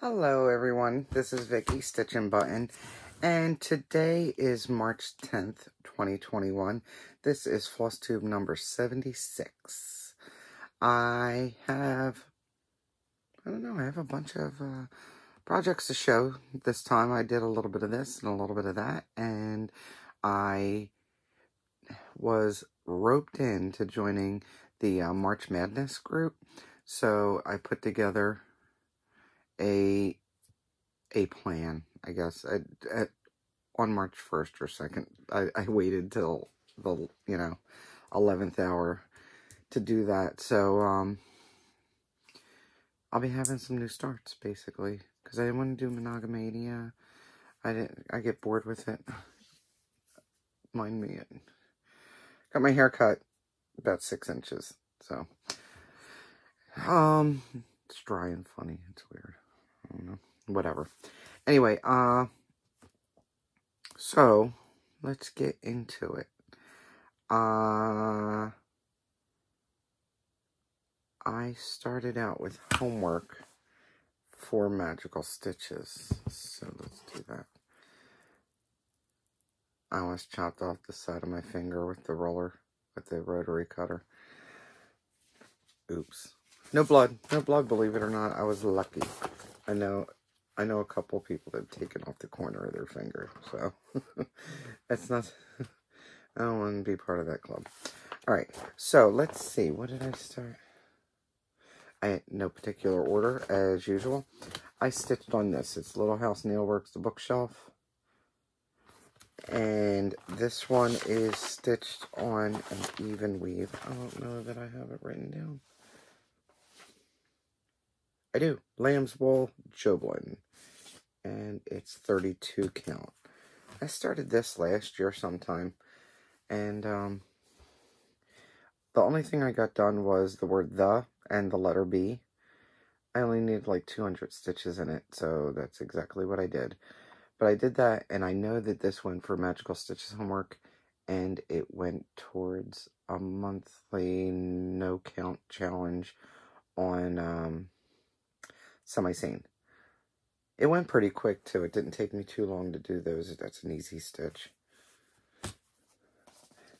Hello everyone, this is Vicky, StitchNButton, and today is March 10th, 2021. This is Flosstube number 76. I have a bunch of projects to show this time. I did a little bit of this and a little bit of that, and I was roped into joining the March Madness group, so I put together a plan, I guess. On March 1st or 2nd, I waited till the 11th hour to do that. So I'll be having some new starts, basically, because I didn't want to do Monogamania. I get bored with it. Mind me, got my hair cut about 6 inches, so it's dry and funny. It's weird. I don't know. Whatever. Anyway, so let's get into it. I started out with homework for magical stitches, so let's do that. I almost chopped off the side of my finger with the roller, with the rotary cutter. Oops. No blood, believe it or not. I was lucky. I know a couple people that have taken off the corner of their finger, so that's not, I don't want to be part of that club. Alright, so let's see, what did I start? No particular order, as usual. I stitched on this. It's Little House Nailworks, the bookshelf. And this one is stitched on an even weave. I don't know that I have it written down. I do. Lamb's Wool Joblin. And it's 32 count. I started this last year sometime. And the only thing I got done was the word the and the letter B. I only needed like 200 stitches in it. So that's exactly what I did. But I did that, and I know that this went for Magical Stitches homework. And it went towards a monthly no count challenge on semi-sane. It went pretty quick too. It didn't take me too long to do those. That's an easy stitch.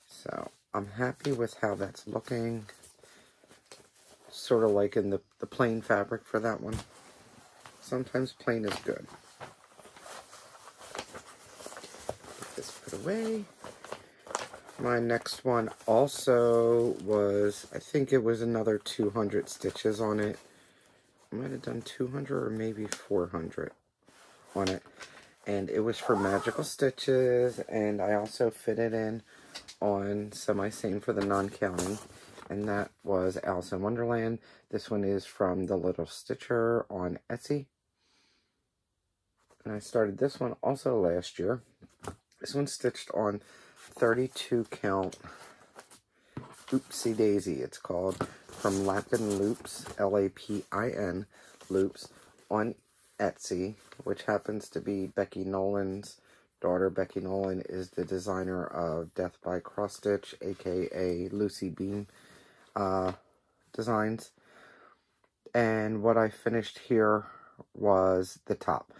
So I'm happy with how that's looking. Sort of like in the plain fabric for that one. Sometimes plain is good. Get this put away. My next one also was, I think it was another 200 stitches on it. I might have done 200 or maybe 400 on it. And it was for Magical Stitches. And I also fit it in on Semi-Sane for the non-counting. And that was Alice in Wonderland. This one is from The Little Stitcher on Etsy. And I started this one also last year. This one's stitched on 32 count. Oopsie Daisy, it's called, from Lapin Loops, L-A-P-I-N, Loops, on Etsy, which happens to be Becky Nolan's daughter. Becky Nolan is the designer of Death by Cross Stitch, aka Lucy Beam Designs. And what I finished here was the top.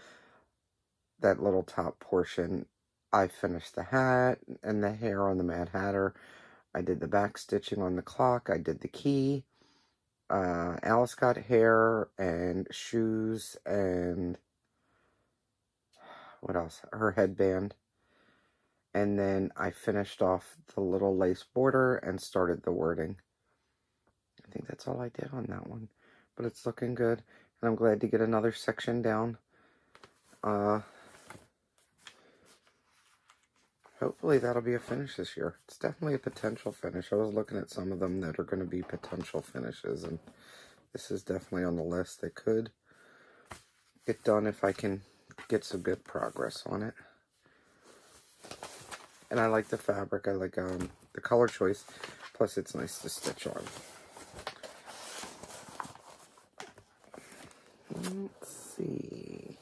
That little top portion. I finished the hat and the hair on the Mad Hatter. I did the back stitching on the clock. I did the key. Alice got hair and shoes and what else? Her headband. And then I finished off the little lace border and started the wording. I think that's all I did on that one. But it's looking good. And I'm glad to get another section down. Hopefully that'll be a finish this year. It's definitely a potential finish. I was looking at some of them that are going to be potential finishes, and this is definitely on the list. They could get done if I can get some good progress on it. And I like the fabric. I like the color choice. Plus, it's nice to stitch on. Let's see.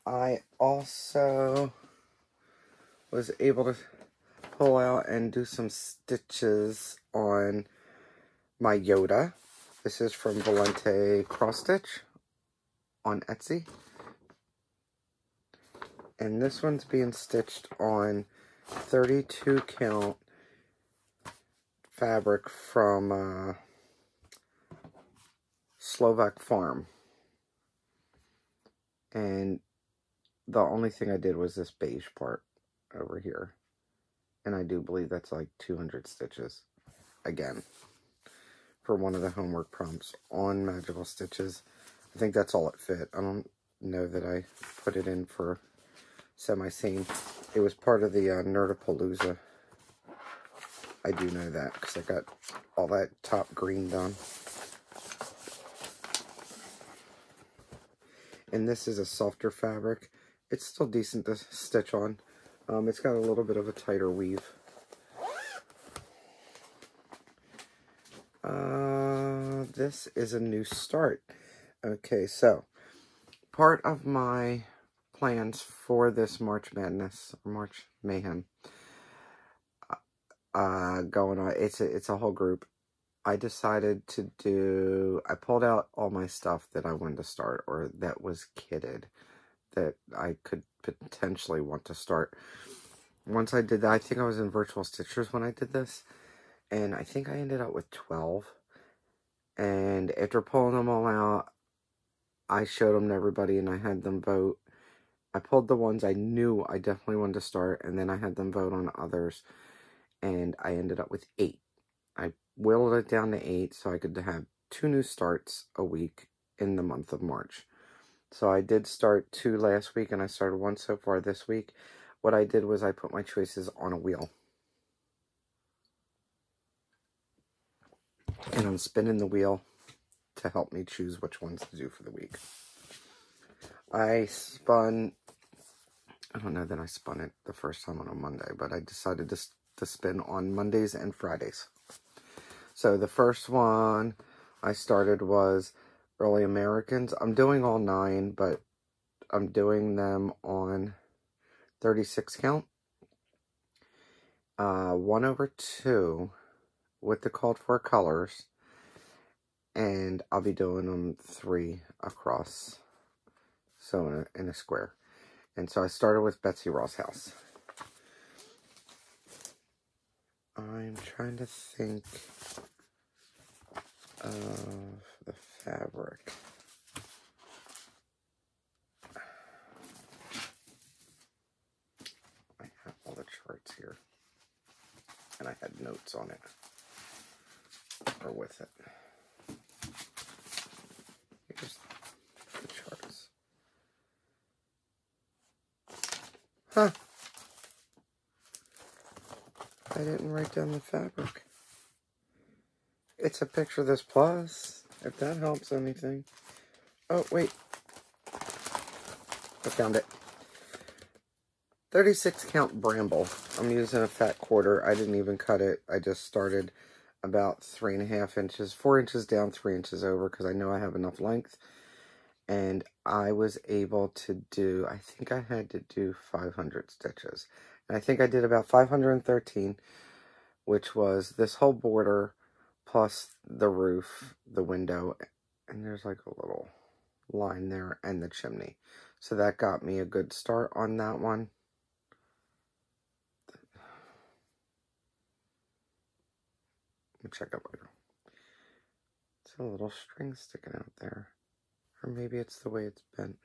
I also was able to pull out and do some stitches on my Yoda. This is from Belinda Cross Stitch on Etsy. And this one's being stitched on 32 count fabric from Slovak Farm. And the only thing I did was this beige part over here. And I do believe that's like 200 stitches. Again, for one of the homework prompts on Magical Stitches. I think that's all it fit. I don't know that I put it in for semi-seam. It was part of the Nerdapalooza. I do know that because I got all that top green done. And this is a softer fabric. It's still decent to stitch on. It's got a little bit of a tighter weave. This is a new start. Okay, so part of my plans for this March Madness, or March Mayhem, going on, it's a whole group. I decided to do, I pulled out all my stuff that I wanted to start, or that was kitted, that I could potentially want to start. Once I did that, I think I was in Virtual Stitchers when I did this, and I think I ended up with 12. And after pulling them all out, I showed them to everybody and I had them vote. I pulled the ones I knew I definitely wanted to start, and then I had them vote on others, and I ended up with 8. I whittled it down to 8 so I could have 2 new starts a week in the month of March. So I did start 2 last week, and I started 1 so far this week. What I did was I put my choices on a wheel. And I'm spinning the wheel to help me choose which ones to do for the week. I don't know that I spun it the first time on a Monday, but I decided to spin on Mondays and Fridays. So the first one I started was Early Americans. I'm doing all 9, but I'm doing them on 36 count. 1/2 with the called for colors, and I'll be doing them 3 across, so in a square. And so I started with Betsy Ross house. I'm trying to think of the fabric. I have all the charts here, and I had notes on it, or with it. Here's the charts. Huh. I didn't write down the fabric. It's a picture of this plus, if that helps anything. Oh, wait. I found it. 36 count bramble. I'm using a fat quarter. I didn't even cut it. I just started about 3.5 inches, 4 inches down, 3 inches over, because I know I have enough length. And I was able to do, I think I had to do 500 stitches. And I think I did about 513, which was this whole border plus the roof, the window, and there's like a little line there, and the chimney. So that got me a good start on that one. Let me check up later. It's a little string sticking out there. Or maybe it's the way it's bent.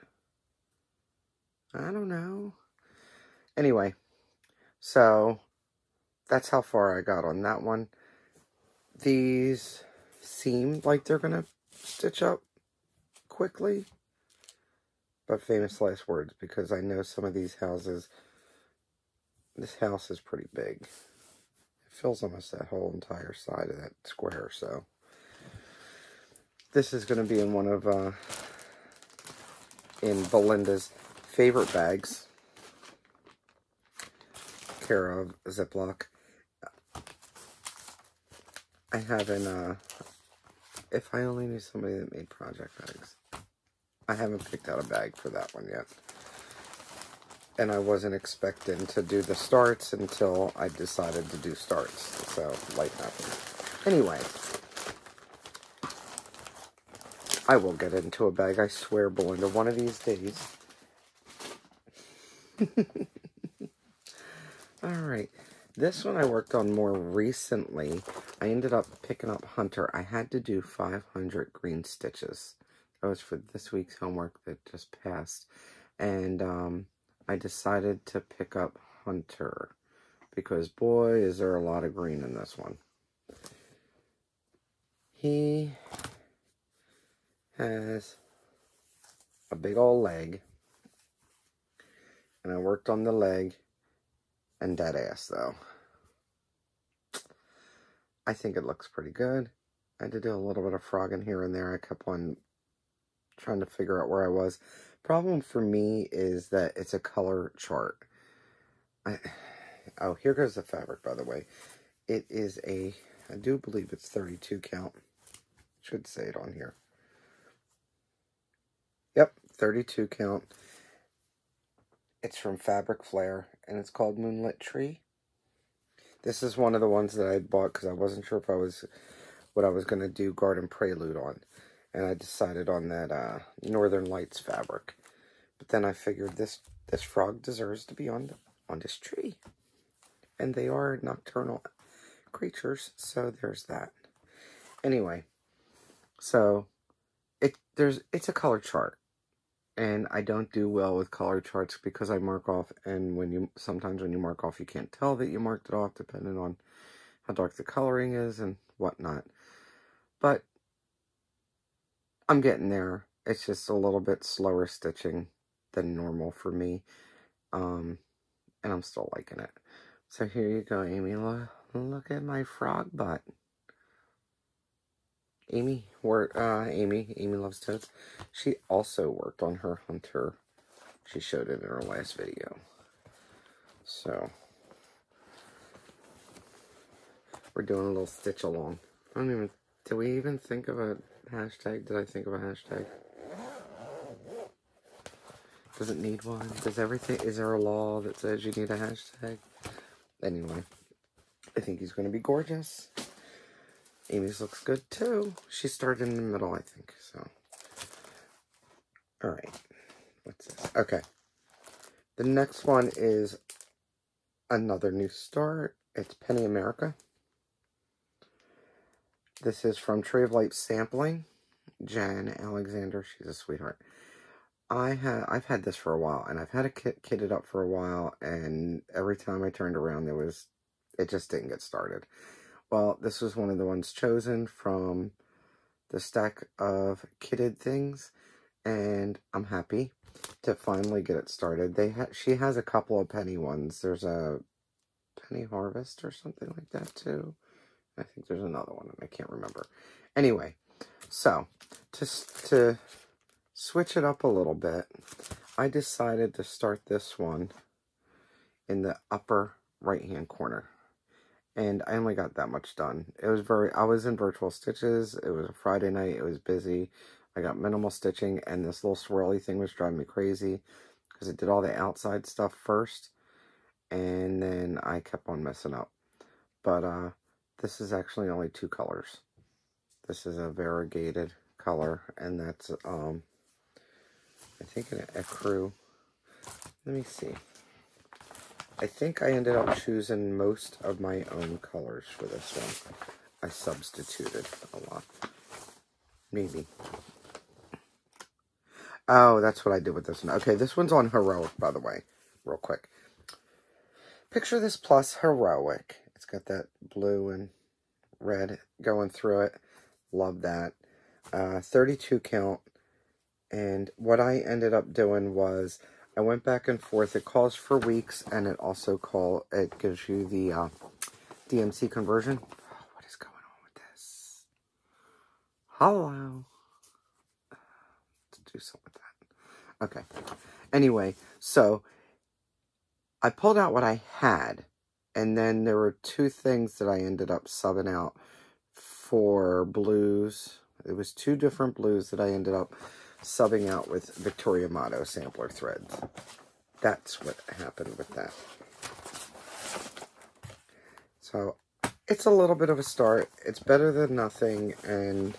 I don't know. Anyway, so that's how far I got on that one. These seem like they're going to stitch up quickly. But famous last words, because I know some of these houses, this house is pretty big. It fills almost that whole entire side of that square, so. This is going to be in one of, in Belinda's favorite bags. Care of Ziploc. I haven't, if I only knew somebody that made project bags. I haven't picked out a bag for that one yet. And I wasn't expecting to do the starts until I decided to do starts. So, life happened. Anyway. I will get into a bag, I swear, Belinda, one of these days. Alright, this one I worked on more recently. I ended up picking up Hunter. I had to do 500 green stitches. That was for this week's homework that just passed. And I decided to pick up Hunter because, boy, is there a lot of green in this one. He has a big old leg, and I worked on the leg and dead ass, though. I think it looks pretty good. I had to do a little bit of frogging here and there. I kept on trying to figure out where I was. Problem for me is that it's a color chart. Oh, here goes the fabric, by the way. It is I do believe it's 32 count. Should say it on here. Yep, 32 count. It's from Fabric Flair, and it's called Moonlit Tree. This is one of the ones that I bought because I wasn't sure if what I was going to do Garden Prelude on. And I decided on that Northern Lights fabric. But then I figured this frog deserves to be on this tree. And they are nocturnal creatures, so there's that. Anyway, so it's a color chart. And I don't do well with color charts because I mark off, and sometimes when you mark off, you can't tell that you marked it off depending on how dark the coloring is and whatnot. But I'm getting there. It's just a little bit slower stitching than normal for me. And I'm still liking it. So here you go, Amy. Look at my frog butt. Amy loves toads. She also worked on her Hunter. She showed it in her last video. So we're doing a little stitch along. Did we even think of a hashtag? Did I think of a hashtag? Does it need one? Is there a law that says you need a hashtag? Anyway, I think he's going to be gorgeous. Amy's looks good too. She started in the middle, I think, so. Alright. What's this? Okay. The next one is another new start. It's Penny America. This is from Tree of Light Sampling. Jan Alexander. She's a sweetheart. I've had this for a while, and I've had it kitted up for a while, and every time I turned around, it just didn't get started. Well, this was one of the ones chosen from the stack of kitted things, and I'm happy to finally get it started. She has a couple of penny ones. There's a Penny Harvest or something like that too. I think there's another one, and I can't remember. Anyway, so to switch it up a little bit, I decided to start this one in the upper right-hand corner. And I only got that much done. I was in virtual stitches. It was a Friday night. It was busy. I got minimal stitching, and this little swirly thing was driving me crazy because it did all the outside stuff first, and then I kept on messing up. But this is actually only 2 colors. This is a variegated color, and that's I think an ecru. Let me see. I think I ended up choosing most of my own colors for this one. I substituted a lot. Maybe. Oh, that's what I did with this one. Okay, this one's on Heroic, by the way. Real quick. Picture this plus Heroic. It's got that blue and red going through it. Love that. 32 count. And what I ended up doing was I went back and forth. It calls for weeks, and it also gives you the DMC conversion. Oh, what is going on with this? Hello. Let's do something with that. Okay. Anyway, so I pulled out what I had, and then there were 2 things that I ended up subbing out for blues. It was 2 different blues that I ended up subbing out with Victoria Motto sampler threads. That's what happened with that. So it's a little bit of a start. It's better than nothing, and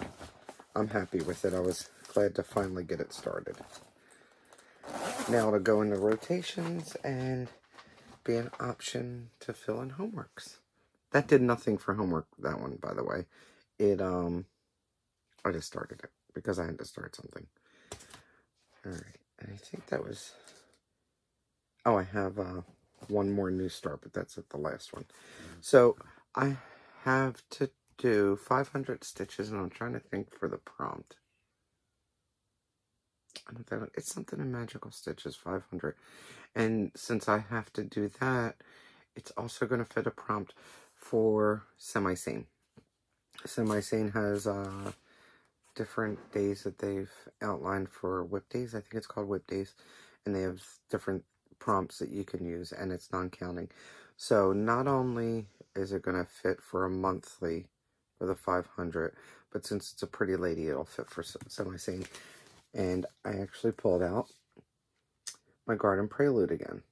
I'm happy with it. I was glad to finally get it started. Now to go into rotations and be an option to fill in homeworks. That did nothing for homework, that one, by the way. I just started it because I had to start something. Alright, and I think that was... Oh, I have one more new start, but that's at the last one. So, I have to do 500 stitches, and I'm trying to think for the prompt. It's something in Magical Stitches, 500. And since I have to do that, it's also going to fit a prompt for Semi-Sane. Semi-Sane has different days that they've outlined for whip days. I think it's called whip days. And they have different prompts that you can use, and it's non-counting. So not only is it going to fit for a monthly for the 500, but since it's a pretty lady, it'll fit for Semi-Sane. And I actually pulled out my Garden Prelude again.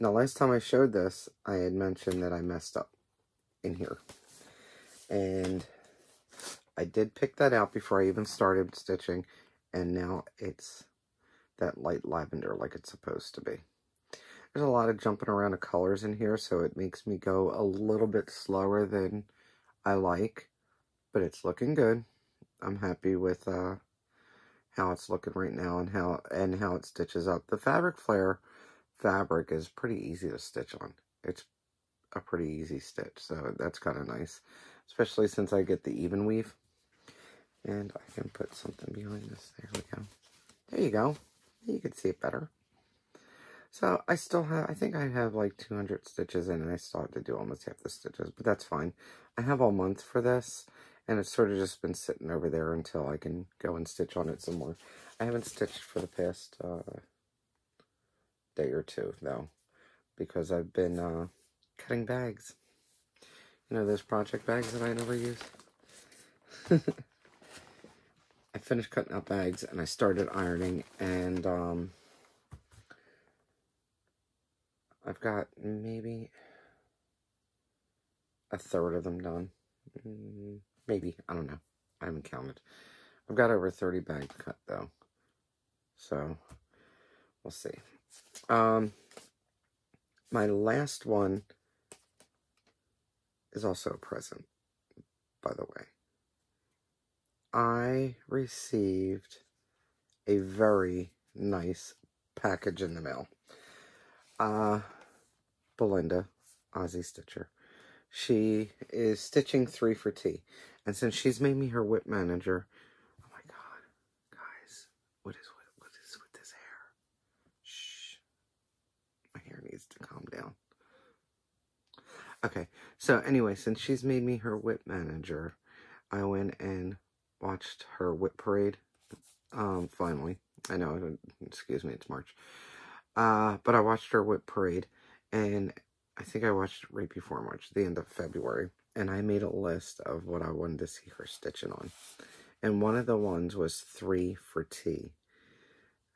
Now, last time I showed this, I had mentioned that I messed up in here. And I did pick that out before I even started stitching. And now it's that light lavender like it's supposed to be. There's a lot of jumping around of colors in here, so it makes me go a little bit slower than I like. But it's looking good. I'm happy with how it's looking right now and how it stitches up. The Fabric Flare fabric is pretty easy to stitch on. It's a pretty easy stitch, so that's kind of nice, especially since I get the even weave. And I can put something behind this. There we go. There you go. You can see it better. So I still have, I think I have like 200 stitches in, and I still have to do almost half the stitches, but that's fine. I have all month for this, and it's sort of just been sitting over there until I can go and stitch on it some more. I haven't stitched for the past day or two, though, because I've been cutting bags. You know, those project bags that I never use? I finished cutting out bags, and I started ironing, and I've got maybe a third of them done. Maybe, I don't know. I haven't counted. I've got over 30 bags cut, though. So, we'll see. My last one is also a present, by the way. I received a very nice package in the mail. Belinda, Aussie Stitcher. She is stitching 3 for Tea. And since she's made me her whip manager, oh my god, guys, what is with this hair? Shh. My hair needs to calm down. Okay, so anyway, since she's made me her whip manager, I went and watched her whip parade. Finally. I know, excuse me, it's March. But I watched her whip parade, and I think I watched it right before March, the end of February, and I made a list of what I wanted to see her stitching on. And one of the ones was 3 for Tea.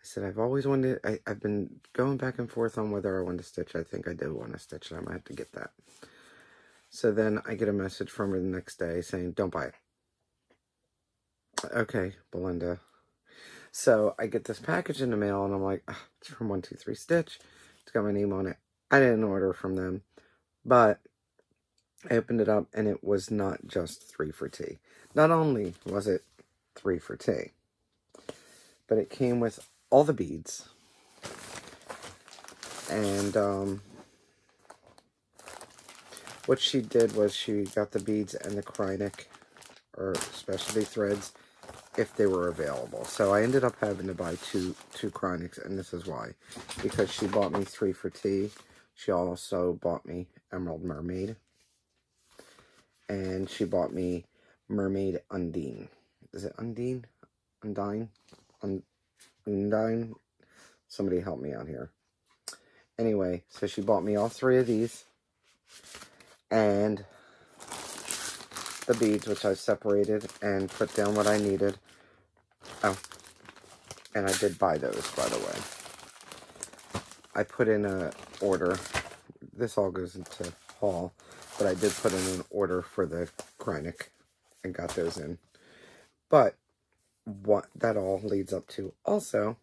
I said, I've always wanted, I've been going back and forth on whether I want to stitch. I think I do want to stitch, and I might have to get that. So then I get a message from her the next day saying, don't buy it. Okay, Belinda. So I get this package in the mail, and I'm like, oh, it's from 123 Stitch. It's got my name on it. I didn't order from them, but I opened it up, and it was not just 3 for Tea. Not only was it 3 for Tea, but it came with all the beads, and what she did was she got the beads and the Krynic, or specialty threads, if they were available. So I ended up having to buy two Krynics, and this is why. Because she bought me 3 for Tea. She also bought me Emerald Mermaid. And she bought me Mermaid Undine. Is it Undine? Undine? Undine? Somebody help me out here. Anyway, so she bought me all 3 of these. And the beads, which I separated and put down what I needed. Oh, and I did buy those, by the way. I put in an order. This all goes into haul, but I did put in an order for the Krynic and got those in. But what that all leads up to. Also,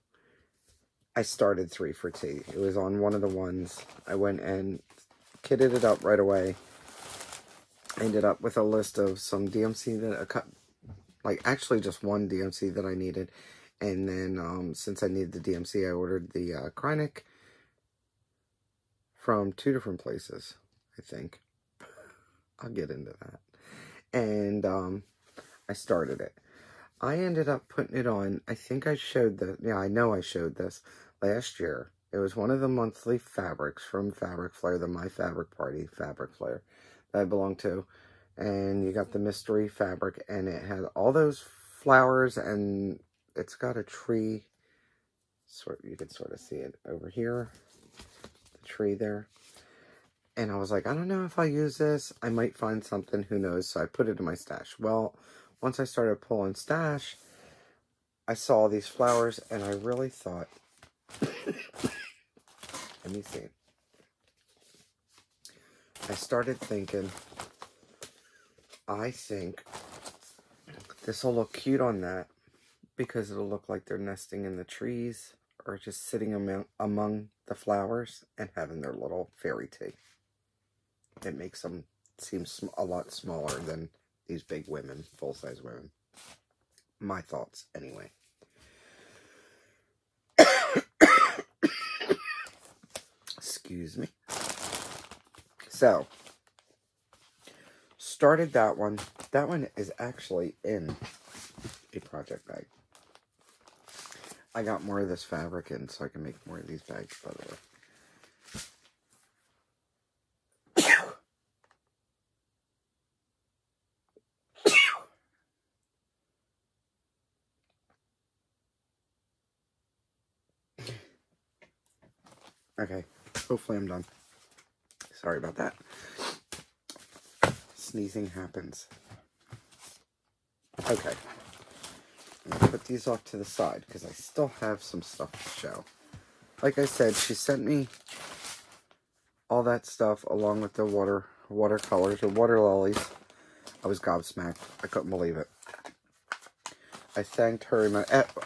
I started 3 for Tea. It was on one of the ones. I went and kitted it up right away. I ended up with a list of some DMC that like actually just one DMC that I needed. And then since I needed the DMC, I ordered the Kreinik from 2 different places, I think. I'll get into that. And I started it. I ended up putting it on, I think I showed I know I showed this last year. It was one of the monthly fabrics from Fabric Flare, the My Fabric Party Fabric Flare that I belong to. And you got the mystery fabric, and it had all those flowers, and it's got a tree. You can sort of see it over here, the tree there. And I was like, I don't know if I use this. I might find something, who knows. So I put it in my stash. Well, once I started pulling stash, I saw these flowers, and I really thought, let me see. I started thinking, I think this will look cute on that, because it'll look like they're nesting in the trees or just sitting among the flowers and having their little fairy tea. It makes them seem a lot smaller than these big women, full-size women. My thoughts, anyway. Excuse me. So, started that one. That one is actually in a project bag. I got more of this fabric in so I can make more of these bags, by the way. Okay, hopefully I'm done. Sorry about that. Sneezing happens. Okay. I'm going to put these off to the side because I still have some stuff to show. Like I said, she sent me all that stuff along with the watercolors or water lilies. I was gobsmacked. I couldn't believe it. I thanked her.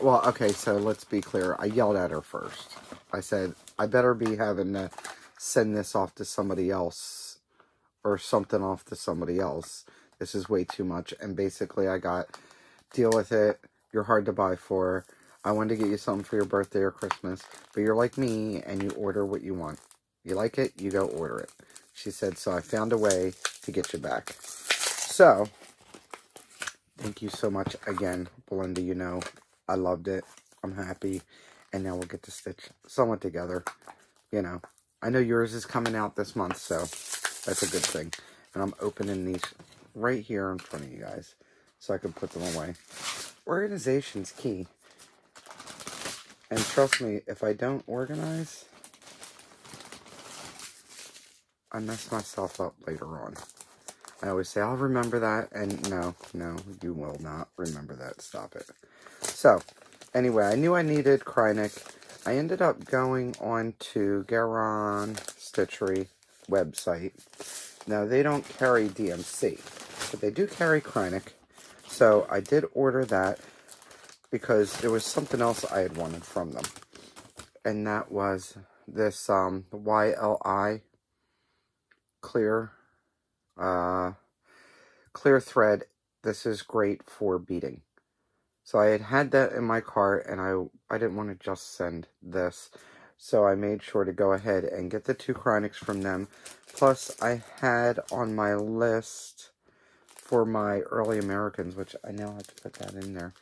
Well, okay, so let's be clear. I yelled at her first. I said, I better be having to send this off to somebody else or something off to somebody else. This is way too much. And basically I got, deal with it. You're hard to buy for. I wanted to get you something for your birthday or Christmas. But you're like me and you order what you want. You like it, you go order it. She said, so I found a way to get you back. So, thank you so much again, Belinda. You know, I loved it. I'm happy. And now we'll get to stitch somewhat together. You know, I know yours is coming out this month, so that's a good thing. And I'm opening these right here in front of you guys so I can put them away. Organization's key. And trust me, if I don't organize, I mess myself up later on. I always say, I'll remember that, and no, you will not remember that. Stop it. So, anyway, I knew I needed Kreinik. I ended up going on to Garon Stitchery website. Now, they don't carry DMC, but they do carry Kreinik. So, I did order that because there was something else I had wanted from them. And that was this YLI clear thread. This is great for beading. So I had that in my cart, and I didn't want to just send this. So I made sure to go ahead and get the 2 Kreiniks from them. Plus, I had on my list for my early Americans, which I now have to put that in there.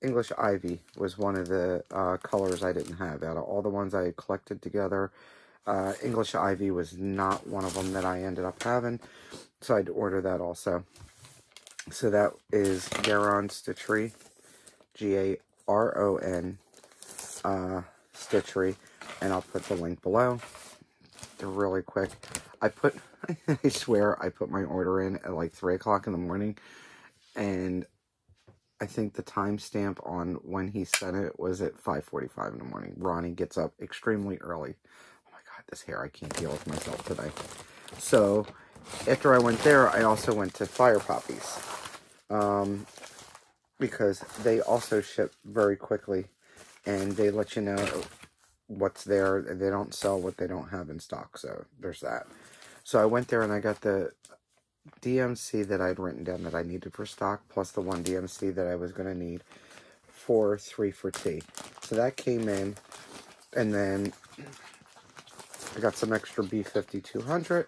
English Ivy was one of the colors I didn't have. Out of all the ones I had collected together, English Ivy was not one of them that I ended up having. So I'd order that also. So that is Garon Stitchery, Garon Stitchery, and I'll put the link below. They're really quick. I swear I put my order in at like 3 o'clock in the morning, and I think the timestamp on when he sent it was at 5:45 in the morning. Ronnie gets up extremely early. Oh my God, this hair, I can't deal with myself today. So, after I went there, I also went to Fire Poppies. because they also ship very quickly, and they let you know what's there. They don't sell what they don't have in stock, so there's that. So I went there and I got the DMC that I'd written down that I needed for stock, plus the one DMC that I was going to need for 3 for tea. So that came in, and then I got some extra B5200,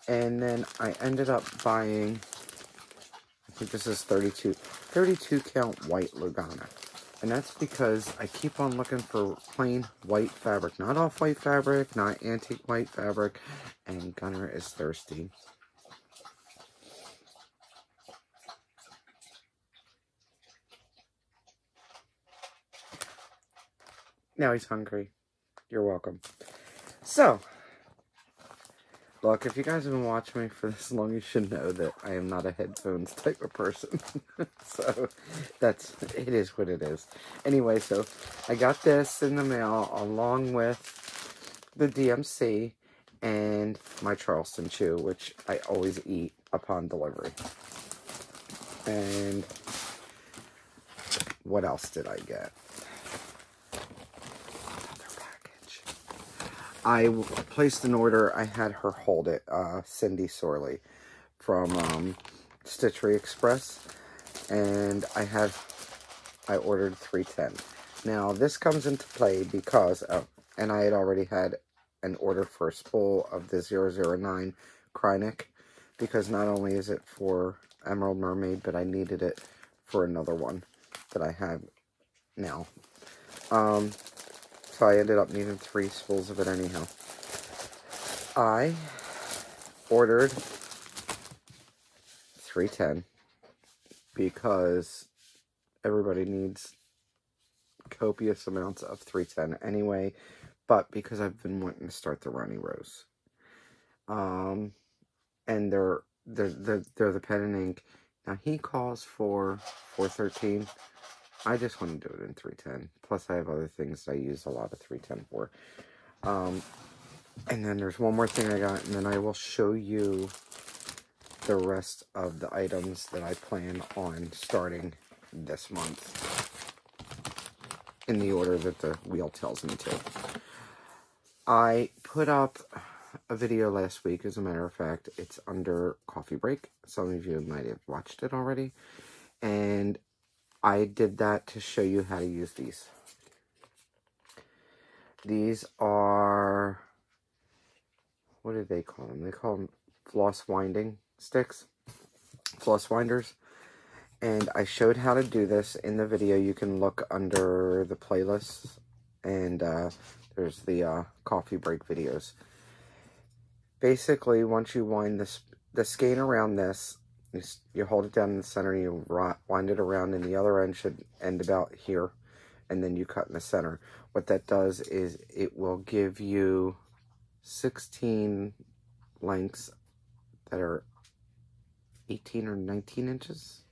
and then I ended up buying, I think this is 32 count white Lugana. And that's because I keep on looking for plain white fabric, not off-white fabric, not antique white fabric, and Gunner is thirsty. Now he's hungry. You're welcome. So, look, if you guys have been watching me for this long, you should know that I am not a headphones type of person. So, it is what it is. Anyway, so I got this in the mail along with the DMC and my Charleston Chew, which I always eat upon delivery. And what else did I get? I placed an order. I had her hold it, Cindy Sorley from Stitchery Express, and I ordered 310. Now this comes into play because and I had already had an order for a spool of the 009 Krynic, because not only is it for Emerald Mermaid, but I needed it for another one that I have now. So I ended up needing 3 spools of it anyhow. I ordered 310 because everybody needs copious amounts of 310 anyway, but because I've been wanting to start the Ronnie Rose. And they're the pen and ink. Now he calls for 413. I just want to do it in 310. Plus, I have other things I use a lot of 310 for. And then there's one more thing I got, and then I will show you the rest of the items that I plan on starting this month in the order that the wheel tells me to. I put up a video last week, as a matter of fact. It's under coffee break. Some of you might have watched it already. And I did that to show you how to use these. These are, what do they call them? They call them floss winding sticks, floss winders. And I showed how to do this in the video. You can look under the playlists, and there's the coffee break videos. Basically, once you wind the skein around this, you hold it down in the center, you wind it around, and the other end should end about here, and then you cut in the center. What that does is it will give you 16 lengths that are 18 or 19 inches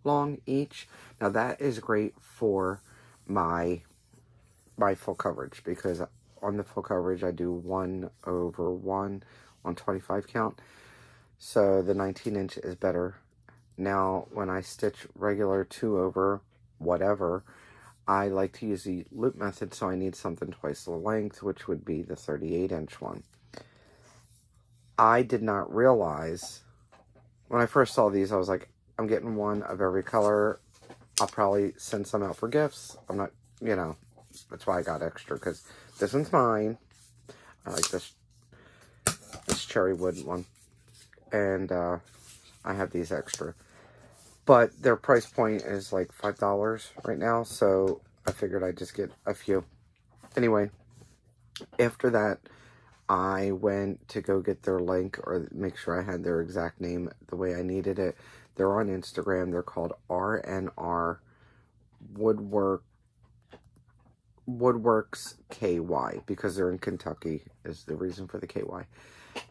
long each. Now that is great for my full coverage, because on the full coverage I do 1/1 on 25 count. So the 19 inch is better. Now, when I stitch regular 2/, whatever, I like to use the loop method, so I need something twice the length, which would be the 38 inch one. I did not realize, when I first saw these, I was like, I'm getting one of every color. I'll probably send some out for gifts. I'm not, you know, that's why I got extra, because this one's mine. I like this cherry wood one. And I have these extra. But their price point is like $5 right now, so I figured I'd just get a few. Anyway, after that, I went to go get their link, or make sure I had their exact name the way I needed it. They're on Instagram. They're called RNR Woodworks KY, because they're in Kentucky is the reason for the KY.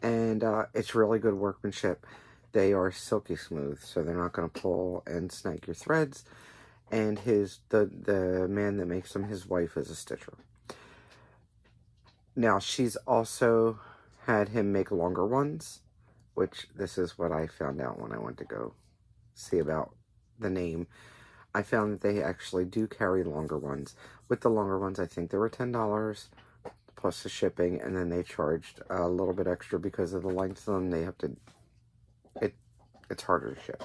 And it's really good workmanship. They are silky smooth, so they're not going to pull and snag your threads. And the man that makes them, his wife is a stitcher. Now, she's also had him make longer ones, which this is what I found out when I went to go see about the name, I found that they actually do carry longer ones. With the longer ones, I think they were $10 plus the shipping, and then they charged a little bit extra because of the length of them. They have to, it's harder to ship.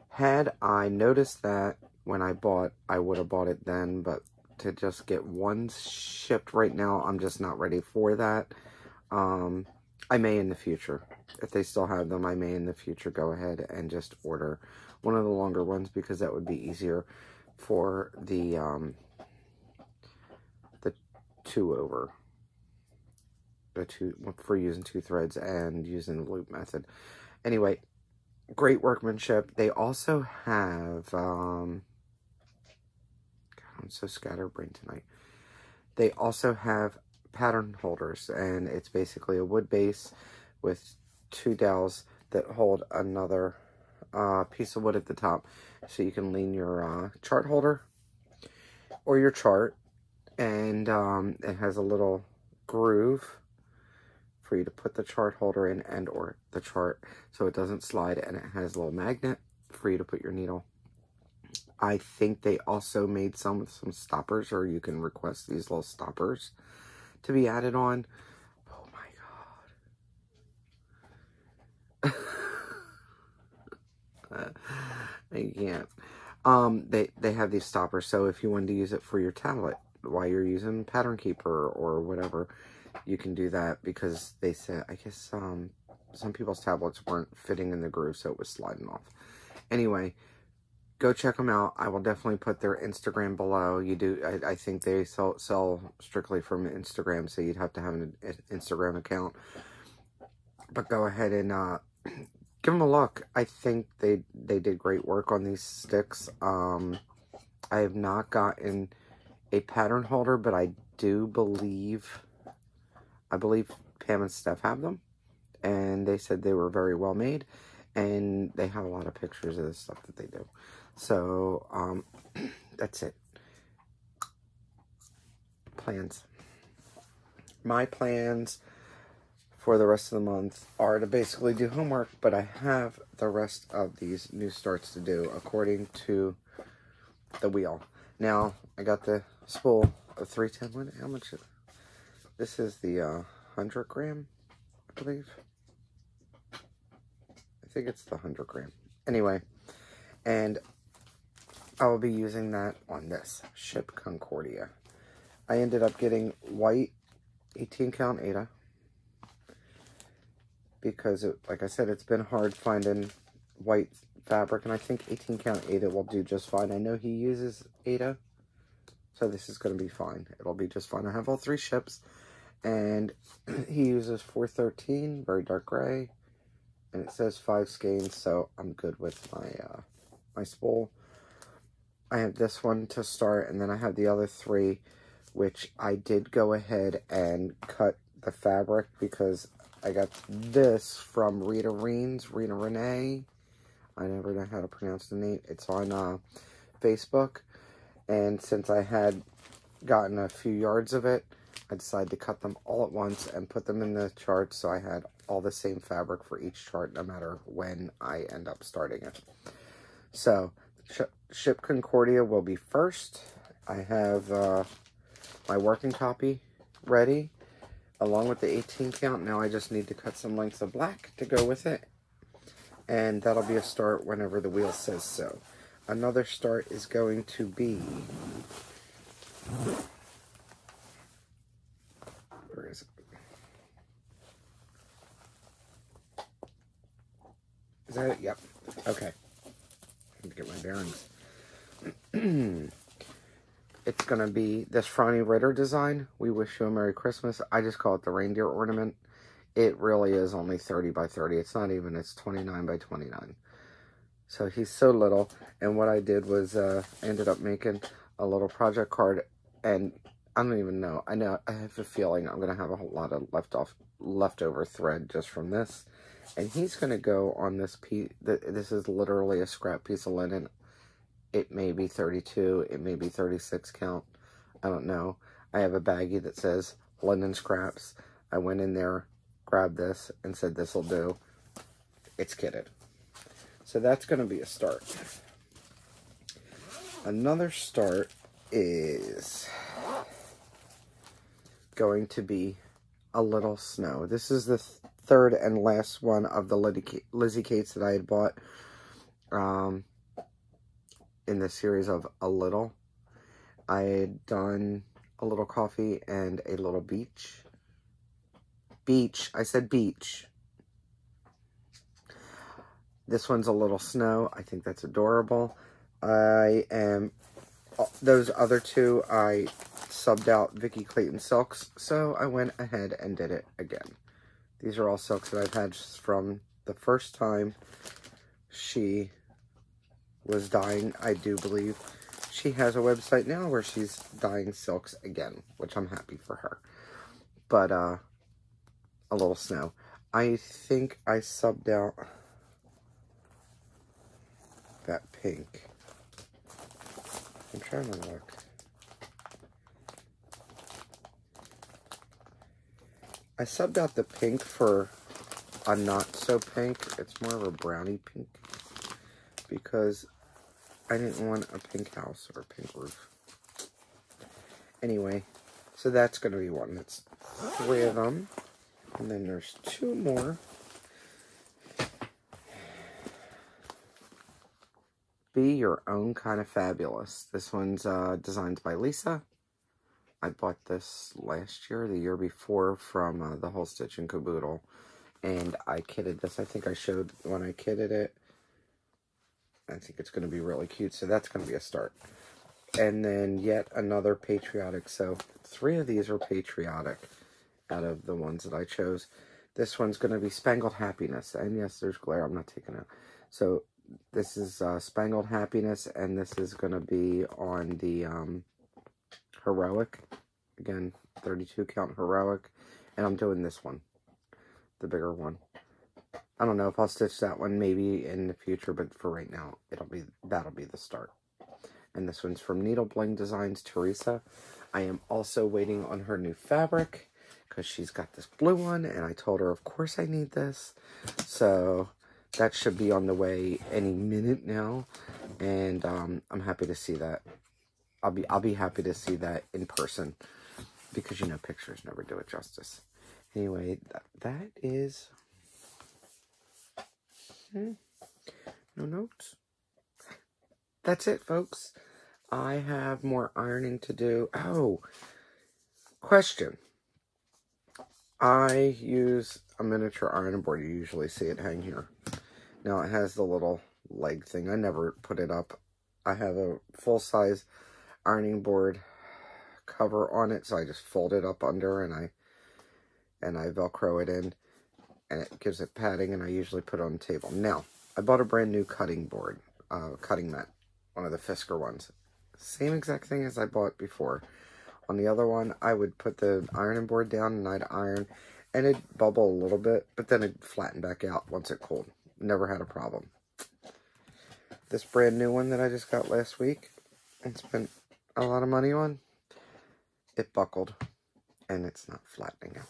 Had I noticed that when I bought, I would have bought it then, but to just get ones shipped right now, I'm just not ready for that. I may in the future. If they still have them, I may in the future go ahead and just order one of the longer ones, because that would be easier for the 2-over. For using 2 threads and using the loop method. Anyway, great workmanship. They also have, God, I'm so scatterbrained tonight. They also have pattern holders, and it's basically a wood base with 2 dowels that hold another piece of wood at the top, so you can lean your chart holder or your chart, and it has a little groove for you to put the chart holder in and or the chart so it doesn't slide, and it has a little magnet for you to put your needle. I think they also made some with some stoppers, or you can request these little stoppers to be added on. Oh my god. I can't. They have these stoppers, so if you wanted to use it for your tablet while you're using Pattern Keeper or whatever, you can do that, because they said, I guess some people's tablets weren't fitting in the groove, so it was sliding off. Anyway, go check them out. I will definitely put their Instagram below. I think they sell strictly from Instagram, so you'd have to have an Instagram account. But go ahead and give them a look. I think they did great work on these sticks. I have not gotten a pattern holder, but I believe Pam and Steph have them, and they said they were very well made, and they have a lot of pictures of the stuff that they do. So, that's it. Plans. My plans for the rest of the month are to basically do homework, but I have the rest of these new starts to do according to the wheel. Now, I got the spool of 310. How much? This is the 100 gram, I believe. I think it's the 100 gram. Anyway, and I will be using that on this Ship Concordia. I ended up getting white 18 count Aida, because, like I said, it's been hard finding white fabric, and I think 18 count Aida will do just fine. I know he uses Aida, so this is going to be fine. It'll be just fine. I have all 3 ships, and he uses 413, very dark gray, and it says 5 skeins, so I'm good with my my spool. I have this one to start, and then I have the other 3, which I did go ahead and cut the fabric, because I got this from Rita Renee. I never know how to pronounce the name. It's on Facebook, and since I had gotten a few yards of it, I decided to cut them all at once and put them in the chart, so I had all the same fabric for each chart, no matter when I end up starting it. So, Ship Concordia will be first. I have my working copy ready, along with the 18 count. Now I just need to cut some lengths of black to go with it, and that'll be a start whenever the wheel says so. Another start is going to be, where is it? Is that it? Yep. Okay. I need to get my bearings. It's going to be this Franny Ritter design. We wish you a Merry Christmas. I just call it the Reindeer Ornament. It really is only 30 by 30. It's not even, it's 29 by 29. So he's so little. And what I did was, I ended up making a little project card. And I don't even know. I have a feeling I'm going to have a whole lot of leftover thread just from this. And he's going to go on this piece. This is literally a scrap piece of linen. It may be 32. It may be 36 count. I don't know. I have a baggie that says linen scraps. I went in there, grabbed this, and said this will do. It's kitted. So that's going to be a start. another start is going to be A Little Snow. This is the third and last one of the Lizzie Kates that I had bought in the series of A Little. I had done A Little Coffee and A Little Beach. Beach. I said beach. This one's A Little Snow. I think that's adorable. Those other two, I subbed out Vicky Clayton silks, so I went ahead and did it again. These are all silks that I've had from the first time she was dyeing. I do believe she has a website now where she's dyeing silks again, which I'm happy for her. But, A Little Snow. I think I subbed out that pink. I'm trying to look. I subbed out the pink for a not so pink. It's more of a brownie pink because I didn't want a pink house or a pink roof. Anyway, so that's going to be one. That's 3 of them. And then there's 2 more. Be Your Own Kind of Fabulous. This one's designed by Lisa. I bought this last year, the year before, from the whole Stitch and Caboodle. And I kitted this. I think I showed when I kitted it. I think it's going to be really cute. So that's going to be a start. And then yet another patriotic. So 3 of these are patriotic out of the ones that I chose. This one's going to be Spangled Happiness. And yes, there's glare. I'm not taking it. So this is Spangled Happiness, and this is going to be on the Heroic. Again, 32 count Heroic. And I'm doing this one, the bigger one. I don't know if I'll stitch that one maybe in the future, but for right now, that'll be the start. And this one's from Needle Bling Designs, Teresa. I am also waiting on her new fabric because she's got this blue one, and I told her, of course I need this. So that should be on the way any minute now, and I'm happy to see that. I'll be happy to see that in person because, you know, pictures never do it justice. Anyway, that is no notes. That's it, folks. I have more ironing to do. Oh, question. I use a miniature ironing board. You usually see it hang here. Now, it has the little leg thing. I never put it up. I have a full-size ironing board cover on it, so I just fold it up under, and I Velcro it in, and it gives it padding, and I usually put it on the table. Now, I bought a brand new cutting board, cutting mat, one of the Fisker ones. Same exact thing as I bought before. On the other one, I would put the ironing board down, and I'd iron, and it'd bubble a little bit, but then it'd flatten back out once it cooled. Never had a problem. This brand new one that I just got last week and spent a lot of money on, it buckled, and it's not flattening out.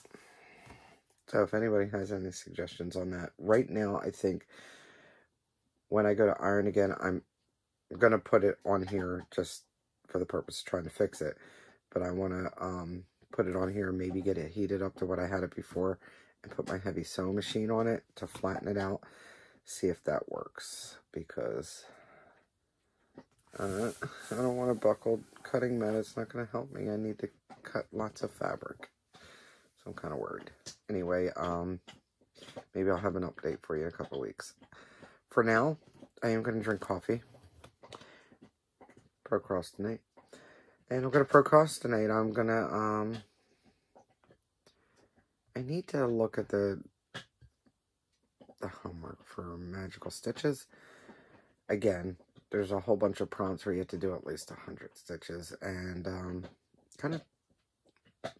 So if anybody has any suggestions on that, right now I think when I go to iron again, I'm going to put it on here just for the purpose of trying to fix it. But I want to put it on here, maybe get it heated up to what I had it before, and put my heavy sewing machine on it to flatten it out. See if that works, because I don't want a buckled cutting mat. It's not going to help me. I need to cut lots of fabric, so I'm kind of worried. Anyway, maybe I'll have an update for you in a couple of weeks. For now, I am going to drink coffee, procrastinate, and I'm going to procrastinate. I'm going to, I need to look at the homework for Magical Stitches. Again, there's a whole bunch of prompts where you have to do at least 100 stitches, and kind of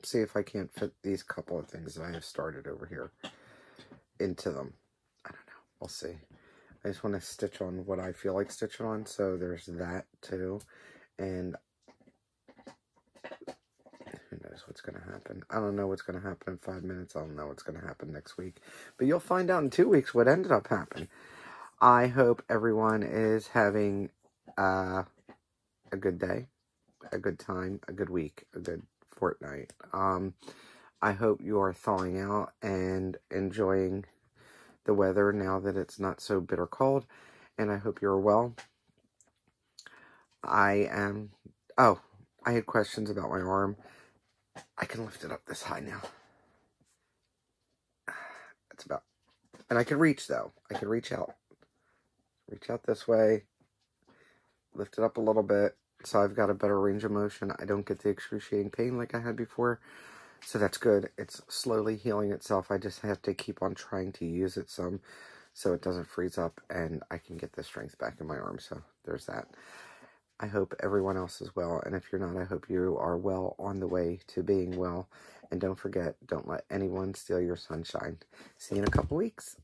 see if I can't fit these couple of things that I have started over here into them. I don't know. We'll see. I just want to stitch on what I feel like stitching on, so there's that too. And who knows what's going to happen. I don't know what's going to happen in 5 minutes. I don't know what's going to happen next week. But you'll find out in 2 weeks what ended up happening. I hope everyone is having a a good day, a good time, a good week, a good fortnight. I hope you are thawing out and enjoying the weather now that it's not so bitter cold, and I hope you're well. I had questions about my arm. I can lift it up this high now. That's about, and I can reach though. I can reach out. Reach out this way. Lift it up a little bit. So I've got a better range of motion. I don't get the excruciating pain like I had before. So that's good. It's slowly healing itself. I just have to keep on trying to use it some so it doesn't freeze up and I can get the strength back in my arm. So there's that. I hope everyone else is well. And if you're not, I hope you are well on the way to being well. And don't forget, don't let anyone steal your sunshine. See you in a couple weeks.